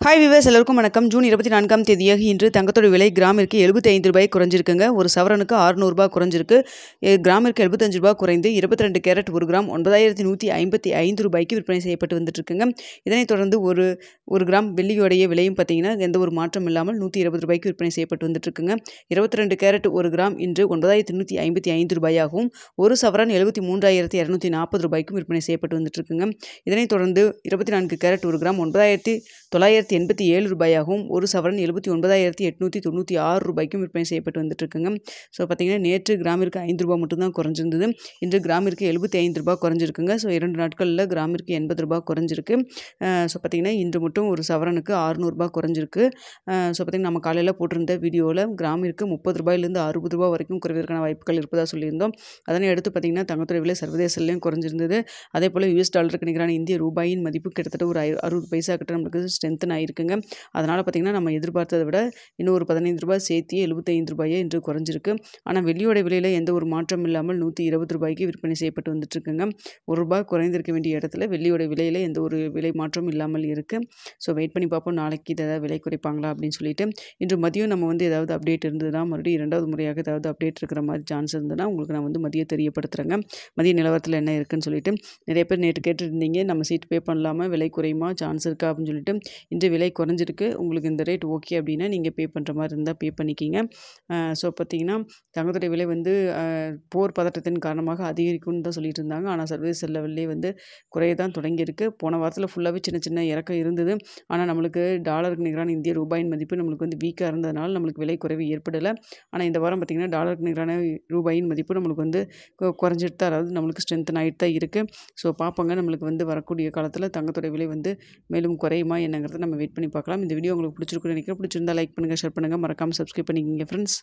Hi viewers, எல்லோருக்கும் வணக்கம். June 24ஆம் தேதியாக இன்று தங்கத்தோட விலை கிராமிற்கு ரூ. 75 குறைஞ்சிருக்குங்க. ஒரு சவரனுக்கு ரூ. 600 குறைஞ்சிருக்கு. கிராமிற்கு ரூ. 75 குறைந்து 22 கேரட் 1 கிராம் ரூ. 9155 விற்பனை செய்யப்பட்டு வந்துட்டு இருக்குங்க. இதனைத் தொடர்ந்து ஒரு கிராம் வெள்ளியோடைய விலையும் பார்த்தீங்கன்னா எந்த ஒரு மாற்றம் இல்லாமல் ரூ. 120 விற்பனை செய்யப்பட்டு வந்துட்டு இருக்குங்க. 22 கேரட் 1 கிராம் இன்று ரூ. 9155 ஆகவும் ஒரு சவரன் ரூ. 73,240 விற்பனை செய்யப்பட்டு வந்துட்டு இருக்குங்க. இதனைத் தொடர்ந்து 24 கேரட் 1 கிராம் ரூ. 9,987 ஒரு சவரன் ரூ. 79,896 விற்பனை செய்யப்பட்டு வந்துட்டு இருக்குங்க. ஸோ பார்த்தீங்கன்னா நேற்று கிராமிற்கு ரூ. 5 மட்டும்தான் குறைஞ்சிருந்தது. இன்று கிராமிற்கு ரூ. 75 குறைஞ்சிருக்குங்க. ஸோ 2 நாட்களில் கிராமிற்கு ரூ. 80 குறைஞ்சிருக்கு. ஸோ பார்த்தீங்கன்னா இன்று மட்டும் ஒரு சவரனுக்கு ரூ. 600 குறைஞ்சிருக்கு. ஸோ பார்த்தீங்கன்னா நம்ம காலையில் போட்டிருந்த வீடியோவில் கிராமிற்கு ரூ. 30 வரைக்கும் குறைவதற்கான வாய்ப்புகள் இருப்பதாக சொல்லியிருந்தோம். அதனை அடுத்து பார்த்தீங்கன்னா தங்கத்துறை விலை சர்வதேசலையும் குறைஞ்சிருந்தது. அதே போல் US டாலருக்கு நிகரான இந்திய ரூபாயின் மதிப்பு கிட்டத்தட்ட ஒரு 60 பைசா கிட்ட நம்மளுக்கு ஸ்ட்ரென்த்தன் ஆகிருக்குங்க. அதனால் பார்த்திங்கன்னா நம்ம எதிர்பார்த்ததை விட இன்னும் ஒரு ரூ. 15 சேர்த்து ரூ. 75 என்று குறைஞ்சிருக்கு. ஆனால் வெள்ளியோட விலையில் எந்த ஒரு மாற்றம் இல்லாமல் ரூ. 120 விற்பனை செய்யப்பட்டு வந்துட்டு இருக்குங்க. ₹1 குறைந்திருக்க வேண்டிய இடத்துல வெள்ளியோட விலையில் எந்த ஒரு விலை மாற்றமும் இல்லாமல் இருக்குது. ஸோ வெயிட் பண்ணி பார்ப்போம் நாளைக்கு ஏதாவது விலை குறைப்பாங்களா அப்படின்னு சொல்லிட்டு. இன்று மதியம் நம்ம ஏதாவது அப்டேட் இருந்ததுன்னா மறுபடியும் 2வது முறையாக ஏதாவது அப்டேட் இருக்கிற மாதிரி சான்ஸ் இருந்ததுன்னா உங்களுக்கு நான் மதியம் தெரியப்படுத்துகிறேங்க. மதிய நிலவரத்தில் என்ன இருக்குன்னு சொல்லிட்டு. நிறைய பேர் நேற்று கேட்டுருந்தீங்க நம்ம சீட் பே பண்ணலாமா, விலை குறையுமா, சான்ஸ் இருக்கா அப்படின்னு சொல்லிட்டு. இன்று விலை குறைஞ்சிருக்கு. உங்களுக்கு இந்த ரேட் ஓகே அப்படின்னா நீங்கள் பே பண்ணுற மாதிரி இருந்தால் பே பண்ணிக்கிங்க. ஸோ பார்த்தீங்கன்னா தங்கத்துடைய விலை போர் பதட்டத்தின் காரணமாக அதிகரிக்கும்னு தான் சொல்லிட்டு இருந்தாங்க. ஆனால் சர்வதேச லெவல்லே குறைய தான் தொடங்கியிருக்கு. போன வாரத்தில் ஃபுல்லாகவே சின்ன சின்ன இறக்கம் இருந்தது. ஆனால் நம்மளுக்கு டாலருக்கு நிகரான இந்திய ரூபாயின் மதிப்பு நம்மளுக்கு வீக்காக இருந்ததுனால நம்மளுக்கு விலை குறைவு ஏற்படலை. ஆனால் இந்த வாரம் பார்த்திங்கன்னா டாலருக்கு நிகரான ரூபாயின் மதிப்பு நம்மளுக்கு குறைஞ்சிட்டு தான், அதாவது நம்மளுக்கு ஸ்ட்ரென்த்தன் ஆகிட்டு தான் இருக்குது. ஸோ பார்ப்போங்க நம்மளுக்கு வரக்கூடிய காலத்தில் தங்கத்துடைய விலை மேலும் குறையுமா என்னங்கிறத நம்ம வெயிட் பண்ணி பார்க்கலாம். இந்த வீடியோ உங்களுக்கு பிடிச்சிருக்குன்னு நினைக்கிறேன். பிடிச்சிருந்தா லைக் பண்ணுங்கள், ஷேர் பண்ணுங்கள், மறக்காமல் சப்ஸ்கிரைப் பண்ணிக்கங்க ஃப்ரெண்ட்ஸ்.